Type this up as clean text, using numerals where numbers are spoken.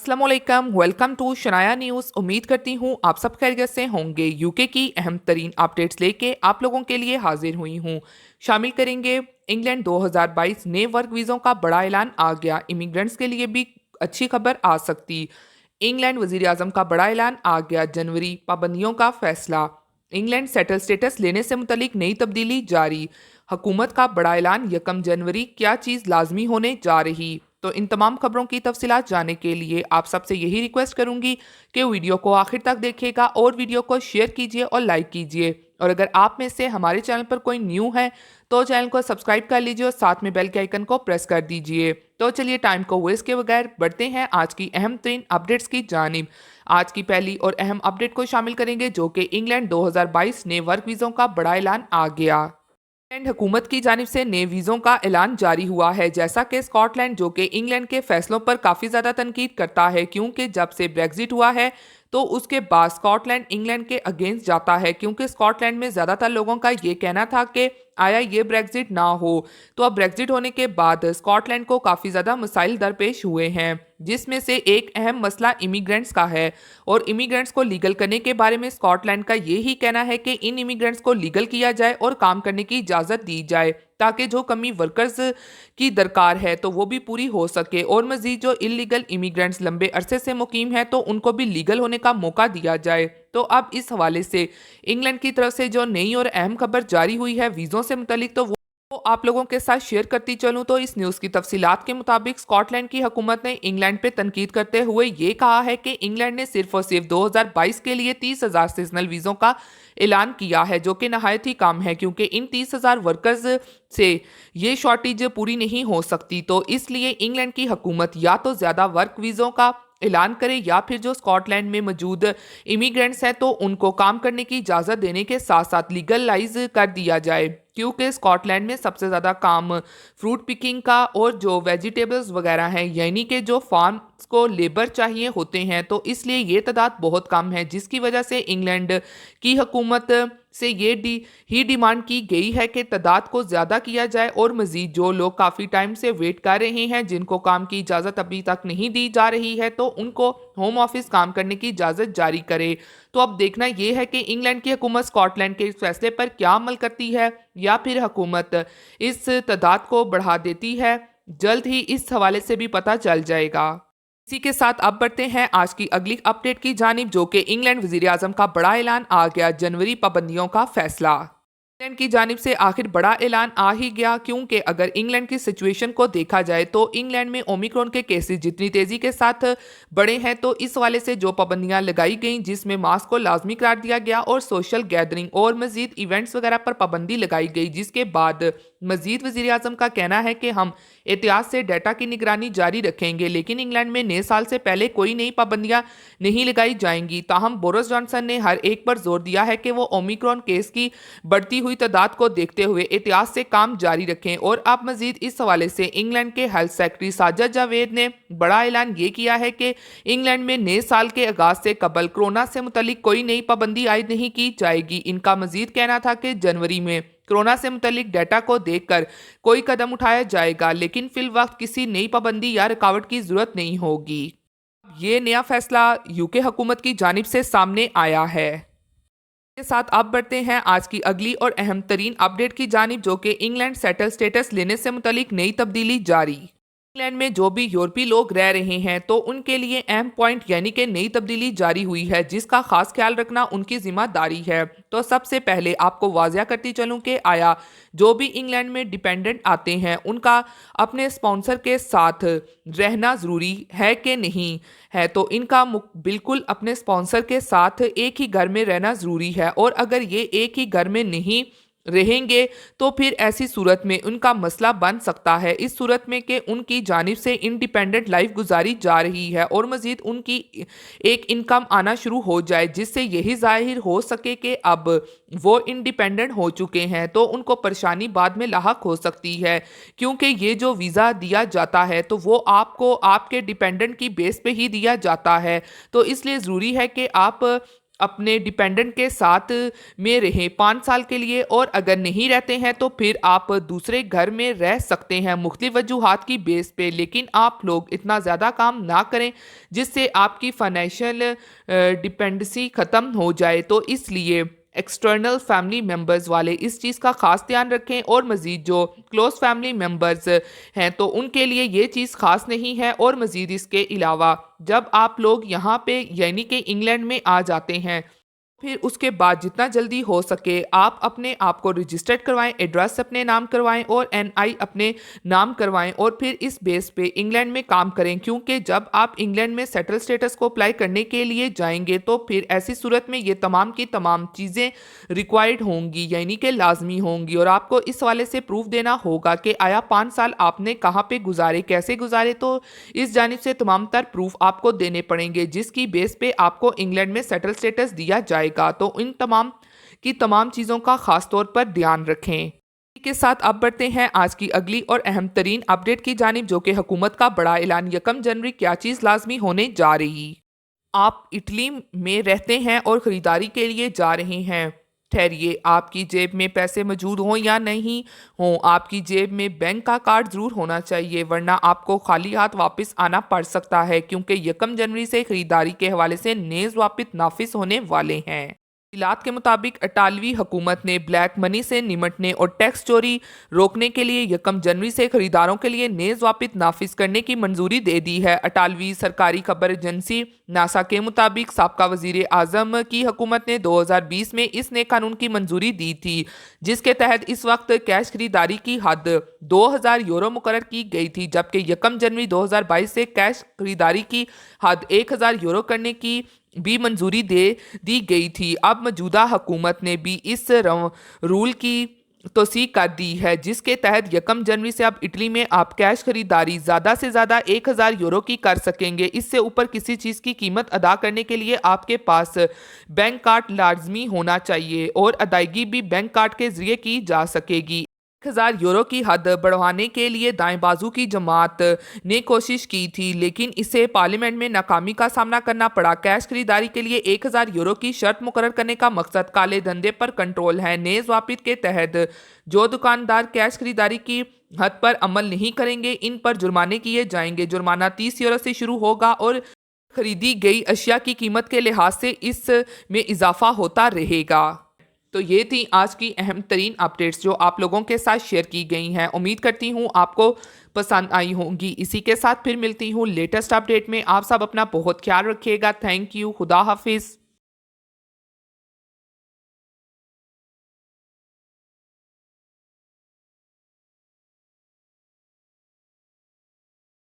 अस्सलामुअलैकुम, welcome to Shanaya news. उम्मीद करती हूँ आप सब खैरियत से होंगे। यूके की अहम तरीन अपडेट्स लेके आप लोगों के लिए हाजिर हुई हूँ। शामिल करेंगे इंग्लैंड 2022 नए वर्क वीज़ों का बड़ा ऐलान आ गया। इमिग्रेंट्स के लिए भी अच्छी खबर आ सकती। इंग्लैंड वज़ीर आज़म का बड़ा ऐलान आ गया। जनवरी पाबंदियों का फैसला। इंग्लैंड सेटल स्टेटस लेने से मुतलिक नई तब्दीली जारी। हुकूमत का बड़ा ऐलान 1 जनवरी, क्या चीज़ लाजमी होने जा रही। तो इन तमाम खबरों की तफसीलात जानने के लिए आप सबसे यही रिक्वेस्ट करूंगी कि वीडियो को आखिर तक देखिएगा और वीडियो को शेयर कीजिए और लाइक कीजिए। और अगर आप में से हमारे चैनल पर कोई न्यू है तो चैनल को सब्सक्राइब कर लीजिए और साथ में बेल के आइकन को प्रेस कर दीजिए। तो चलिए टाइम को वेस्ट के बगैर बढ़ते हैं आज की अहम तरीन अपडेट्स की जानिब। आज की पहली और अहम अपडेट को शामिल करेंगे जो कि इंग्लैंड 2022 नए वर्क वीज़ों का बड़ा ऐलान आ गया। इंग्लैंड हुकूमत की जानिब से नए वीज़ों का ऐलान जारी हुआ है। जैसा कि स्कॉटलैंड जो कि इंग्लैंड के फैसलों पर काफ़ी ज़्यादा तनकीद करता है, क्योंकि जब से ब्रेग्जिट हुआ है तो उसके बाद स्कॉटलैंड इंग्लैंड के अगेंस्ट जाता है, क्योंकि स्कॉटलैंड में ज़्यादातर लोगों का ये कहना था कि आया ये ब्रेग्जिट ना हो। तो अब ब्रेग्जिट होने के बाद स्कॉटलैंड को काफ़ी ज़्यादा मसाइल दरपेश हुए हैं, जिसमें से एक अहम मसला इमिग्रेंट्स का है। और इमिग्रेंट्स को लीगल करने के बारे में स्कॉटलैंड का ये ही कहना है कि इन इमिग्रेंट्स को लीगल किया जाए और काम करने की इजाज़त दी जाए, ताकि जो कमी वर्कर्स की दरकार है तो वो भी पूरी हो सके। और मज़ीद जो इलीगल इमिग्रेंट्स लंबे अरसे से मुकीम हैं तो उनको भी लीगल होने का मौका दिया जाए। तो अब इस हवाले से इंग्लैंड की तरफ से जो नई और अहम खबर जारी हुई है वीज़ों से मुतलिक, तो वो आप लोगों के साथ शेयर करती चलूँ। तो इस न्यूज़ की तफसीलात के मुताबिक स्कॉटलैंड की हुकूमत ने इंग्लैंड पे तनकीद करते हुए ये कहा है कि इंग्लैंड ने सिर्फ और सिर्फ 2022 के लिए 30,000 सीजनल वीज़ों का ऐलान किया है, जो कि नहायत ही कम है, क्योंकि इन 30,000 वर्कर्स से ये शॉर्टेज पूरी नहीं हो सकती। तो इसलिए इंग्लैंड की हुकूमत या तो ज़्यादा वर्क वीज़ों का ऐलान करे या फिर जो स्कॉटलैंड में मौजूद इमिग्रेंट्स हैं तो उनको काम करने की इजाज़त देने के साथ साथ लीगलाइज कर दिया जाए, क्योंकि स्कॉटलैंड में सबसे ज़्यादा काम फ्रूट पिकिंग का और जो वेजिटेबल्स वगैरह हैं, यानी कि जो फार्म्स को लेबर चाहिए होते हैं, तो इसलिए ये तादाद बहुत कम है, जिसकी वजह से इंग्लैंड की हुकूमत से ये डिमांड की गई है कि तादाद को ज़्यादा किया जाए और मज़ीद जो लोग काफ़ी टाइम से वेट कर रहे हैं, जिनको काम की इजाज़त अभी तक नहीं दी जा रही है, तो उनको होम ऑफिस काम करने की इजाज़त जारी करे। तो अब देखना यह है कि इंग्लैंड की हुकूमत स्कॉटलैंड के इस फैसले पर क्या अमल करती है या फिर हुकूमत इस तादाद को बढ़ा देती है। जल्द ही इस हवाले से भी पता चल जाएगा। इसी के साथ अब बढ़ते हैं आज की अगली अपडेट की जानिब, जो कि इंग्लैंड वज़ीर आज़म का बड़ा ऐलान आ गया। जनवरी पाबंदियों का फैसला। इंग्लैंड की जानिब से आखिर बड़ा ऐलान आ ही गया, क्योंकि अगर इंग्लैंड की सिचुएशन को देखा जाए तो इंग्लैंड में ओमिक्रॉन के केसेस जितनी तेज़ी के साथ बढ़े हैं, तो इस वाले से जो पाबंदियां लगाई गईं, जिसमें मास्क को लाजमी करार दिया गया और सोशल गैदरिंग और मज़ीद इवेंट्स वगैरह पर पाबंदी लगाई गई, जिसके बाद मज़ीद वज़ीर आज़म का कहना है कि हम एहतियात से डाटा की निगरानी जारी रखेंगे, लेकिन इंग्लैंड में नए साल से पहले कोई नई पाबंदियां नहीं लगाई जाएंगी। ताहम बोरिस जॉनसन ने हर एक पर जोर दिया है कि वो ओमिक्रॉन केस की बढ़ती हुई तादाद को देखते हुए एहतियात से काम जारी रखें। और अब मजीद इस हवाले से इंग्लैंड के हेल्थ सेक्रेटरी साजिद जावेद ने बड़ा ऐलान ये किया है कि इंग्लैंड में नए साल के आगाज से कबल कोरोना से मुतलिक कोई नई पाबंदी आयद नहीं की जाएगी। इनका मजीद कहना था कि जनवरी में कोरोना से मुतलिक डाटा को देखकर कोई कदम उठाया जाएगा, लेकिन फिल वक्त किसी नई पाबंदी या रुकावट की जरूरत नहीं होगी। ये नया फैसला यूके हुकूमत की जानिब से सामने आया है। के साथ अब बढ़ते हैं आज की अगली और अहम तरीन अपडेट की जानिब, जो कि इंग्लैंड सेटल स्टेटस लेने से मुतलिक नई तब्दीली जारी। इंग्लैंड में जो भी यूरोपीय लोग रह रहे हैं तो उनके लिए अहम पॉइंट यानी कि नई तब्दीली जारी हुई है, जिसका खास ख्याल रखना उनकी जिम्मेदारी है। तो सबसे पहले आपको वाजिया करती चलूं कि आया जो भी इंग्लैंड में डिपेंडेंट आते हैं उनका अपने स्पॉन्सर के साथ रहना ज़रूरी है कि नहीं है, तो इनका बिल्कुल अपने स्पॉन्सर के साथ एक ही घर में रहना ज़रूरी है। और अगर ये एक ही घर में नहीं रहेंगे तो फिर ऐसी सूरत में उनका मसला बन सकता है, इस सूरत में कि उनकी जानिब से इंडिपेंडेंट लाइफ गुजारी जा रही है और मज़ीद उनकी एक इनकम आना शुरू हो जाए, जिससे यही जाहिर हो सके कि अब वो इंडिपेंडेंट हो चुके हैं। तो उनको परेशानी बाद में लाहक हो सकती है, क्योंकि ये जो वीज़ा दिया जाता है तो वो आपको आपके डिपेंडेंट की बेस पे ही दिया जाता है। तो इसलिए ज़रूरी है कि आप اپنے ڈیپینڈنٹ کے ساتھ میں رہیں 5 سال کے لیے، اور اگر نہیں رہتے ہیں تو پھر آپ دوسرے گھر میں رہ سکتے ہیں مختلف وجوہات کی بیس پہ، لیکن آپ لوگ اتنا زیادہ کام نہ کریں جس سے آپ کی فائنینشیل ڈیپینڈنسی ختم ہو جائے۔ تو اس لیے ایکسٹرنل فیملی ممبرز والے اس چیز کا خاص دھیان رکھیں، اور مزید جو کلوز فیملی ممبرز ہیں تو ان کے لیے یہ چیز خاص نہیں ہے۔ اور مزید اس کے علاوہ جب آپ لوگ یہاں پہ یعنی کہ انگلینڈ میں آ جاتے ہیں، پھر اس کے بعد جتنا جلدی ہو سکے آپ اپنے آپ کو رجسٹرڈ کروائیں، ایڈریس اپنے نام کروائیں اور NI اپنے نام کروائیں، اور پھر اس بیس پہ انگلینڈ میں کام کریں، کیونکہ جب آپ انگلینڈ میں سیٹل سٹیٹس کو اپلائی کرنے کے لیے جائیں گے تو پھر ایسی صورت میں یہ تمام کی تمام چیزیں ریکوائرڈ ہوں گی، یعنی کہ لازمی ہوں گی، اور آپ کو اس والے سے پروف دینا ہوگا کہ آیا 5 سال آپ نے کہاں پہ گزارے، کیسے گزارے، تو اس جانب سے تمام تر پروف آپ کو دینے پڑیں گے جس کی بیس پہ آپ کو انگلینڈ میں سیٹل سٹیٹس دیا جائے گا۔ تو ان تمام کی تمام چیزوں کا خاص طور پر دھیان رکھیں۔ اسی کے ساتھ اب بڑھتے ہیں آج کی اگلی اور اہم ترین اپڈیٹ کی جانب، جو کہ حکومت کا بڑا اعلان 1 جنوری کیا چیز لازمی ہونے جا رہی۔ آپ اٹلی میں رہتے ہیں اور خریداری کے لیے جا رہے ہیں، ٹھہریے، آپ کی جیب میں پیسے موجود ہوں یا نہیں ہوں، آپ کی جیب میں بینک کا کارڈ ضرور ہونا چاہیے، ورنہ آپ کو خالی ہاتھ واپس آنا پڑ سکتا ہے، کیونکہ 1 جنوری سے خریداری کے حوالے سے نئے ضوابط نافذ ہونے والے ہیں۔ تفصیلات کے مطابق اٹالوی حکومت نے بلیک منی سے نمٹنے اور ٹیکس چوری روکنے کے لیے 1 جنوری سے خریداروں کے لیے نئے ضوابط نافذ کرنے کی منظوری دے دی ہے۔ اٹالوی سرکاری خبر ایجنسی ناسا کے مطابق سابقہ وزیر اعظم کی حکومت نے 2020 میں اس نئے قانون کی منظوری دی تھی، جس کے تحت اس وقت کیش خریداری کی حد 2000 یورو مقرر کی گئی تھی، جبکہ 1 جنوری 2022 سے کیش خریداری کی حد 1000 یورو کرنے کی بھی منظوری دے دی گئی تھی۔ اب موجودہ حکومت نے بھی اس رول کی توسیع کر دی ہے، جس کے تحت 1 جنوری سے اب اٹلی میں آپ کیش خریداری زیادہ سے زیادہ 1000 یورو کی کر سکیں گے۔ اس سے اوپر کسی چیز کی قیمت ادا کرنے کے لیے آپ کے پاس بینک کارڈ لازمی ہونا چاہیے، اور ادائیگی بھی بینک کارڈ کے ذریعے کی جا سکے گی۔ 1000 یورو کی حد بڑھوانے کے لیے دائیں بازو کی جماعت نے کوشش کی تھی، لیکن اسے پارلیمنٹ میں ناکامی کا سامنا کرنا پڑا۔ کیش خریداری کے لیے 1000 یورو کی شرط مقرر کرنے کا مقصد کالے دھندے پر کنٹرول ہے۔ نئے ضوابط کے تحت جو دکاندار کیش خریداری کی حد پر عمل نہیں کریں گے، ان پر جرمانے کیے جائیں گے۔ جرمانہ 30 یورو سے شروع ہوگا اور خریدی گئی اشیاء کی قیمت کے لحاظ سے اس میں اضافہ ہوتا رہے گا۔ تو یہ تھی آج کی اہم ترین اپڈیٹس جو آپ لوگوں کے ساتھ شیئر کی گئی ہیں۔ امید کرتی ہوں آپ کو پسند آئی ہوں گی۔ اسی کے ساتھ پھر ملتی ہوں لیٹسٹ اپڈیٹ میں۔ آپ سب اپنا بہت خیال رکھیے گا۔ Thank you. خدا حافظ۔